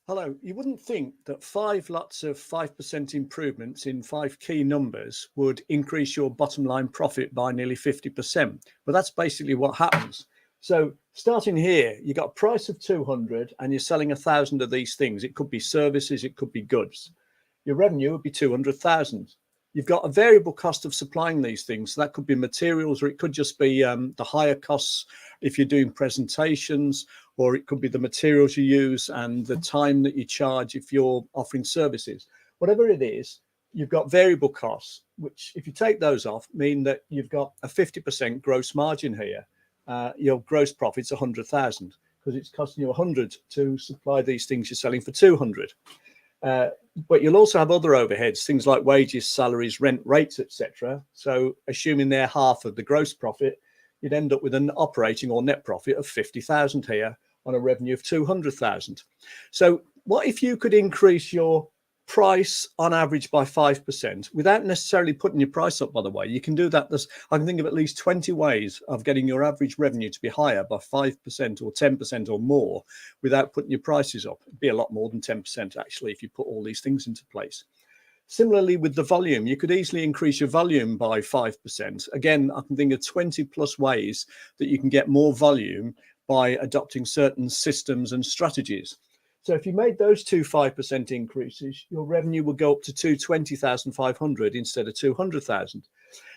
Hello. You wouldn't think that five lots of 5% improvements in five key numbers would increase your bottom line profit by nearly 50%, but that's basically what happens. So starting here, you got a price of 200 and you're selling 1,000 of these things. It could be services, it could be goods. Your revenue would be 200,000. You've got a variable cost of supplying these things. So that could be materials, or it could just be the higher costs if you're doing presentations, or it could be the materials you use and the time that you charge if you're offering services. Whatever it is, you've got variable costs, which if you take those off, mean that you've got a 50% gross margin here. Your gross profit's 100,000 because it's costing you 100 to supply these things you're selling for 200. But you'll also have other overheads, things like wages, salaries, rent, rates, etc. So assuming they're half of the gross profit, you'd end up with an operating or net profit of 50,000 here on a revenue of 200,000. So what if you could increase your price on average by 5% without necessarily putting your price up, by the way? You can do that. I can think of at least 20 ways of getting your average revenue to be higher by 5% or 10% or more without putting your prices up. It'd be a lot more than 10% actually if you put all these things into place. Similarly with the volume, you could easily increase your volume by 5%. Again, I can think of 20 plus ways that you can get more volume by adopting certain systems and strategies. So if you made those two 5% increases, your revenue will go up to 220,500 instead of 200,000.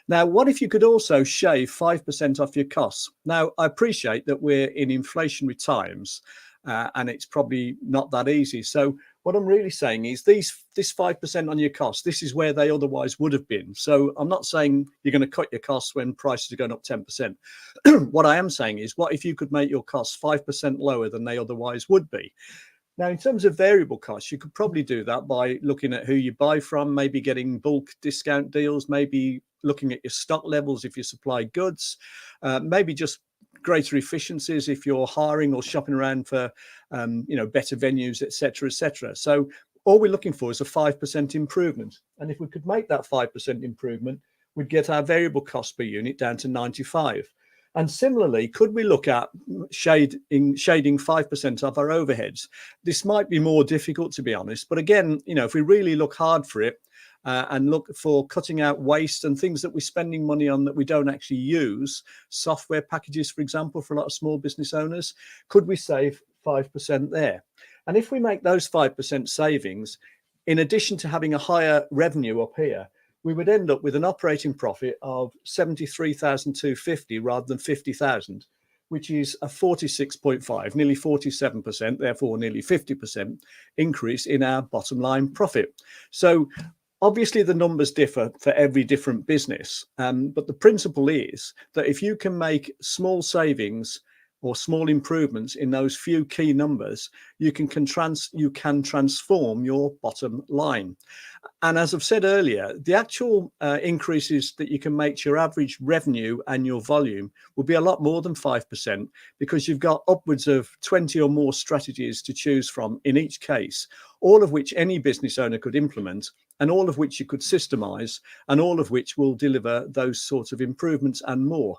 Now, what if you could also shave 5% off your costs? Now, I appreciate that we're in inflationary times and it's probably not that easy. So what I'm really saying is this 5% on your costs, this is where they otherwise would have been. So I'm not saying you're going to cut your costs when prices are going up 10%. What I am saying is, what if you could make your costs 5% lower than they otherwise would be? Now, in terms of variable costs, you could probably do that by looking at who you buy from, maybe getting bulk discount deals, maybe looking at your stock levels if you supply goods, maybe just greater efficiencies if you're hiring or shopping around for, better venues, etc., etc. So all we're looking for is a 5% improvement. And if we could make that 5% improvement, we'd get our variable cost per unit down to 95. And similarly, could we look at shading 5% of our overheads? This might be more difficult, to be honest. But again, if we really look hard for it and look for cutting out waste and things that we're spending money on that we don't actually use, software packages, for example, for a lot of small business owners, could we save 5% there? And if we make those 5% savings, in addition to having a higher revenue up here, we would end up with an operating profit of 73,250 rather than 50,000, which is a 46.5, nearly 47%, therefore nearly 50% increase in our bottom line profit. So obviously the numbers differ for every different business, but the principle is that if you can make small savings or small improvements in those few key numbers, you can transform your bottom line. And as I've said earlier, the actual increases that you can make to your average revenue and your volume will be a lot more than 5%, because you've got upwards of 20 or more strategies to choose from in each case, all of which any business owner could implement, and all of which you could systemize, and all of which will deliver those sorts of improvements and more.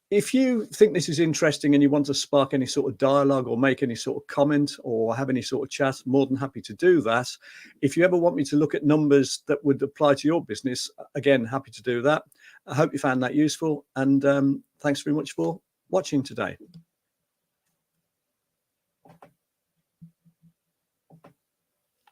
If you think this is interesting and you want to spark any sort of dialogue or make any sort of comment or have any sort of chat, more than happy to do that. If you ever want me to look at numbers that would apply to your business, again, happy to do that. I hope you found that useful, and thanks very much for watching today.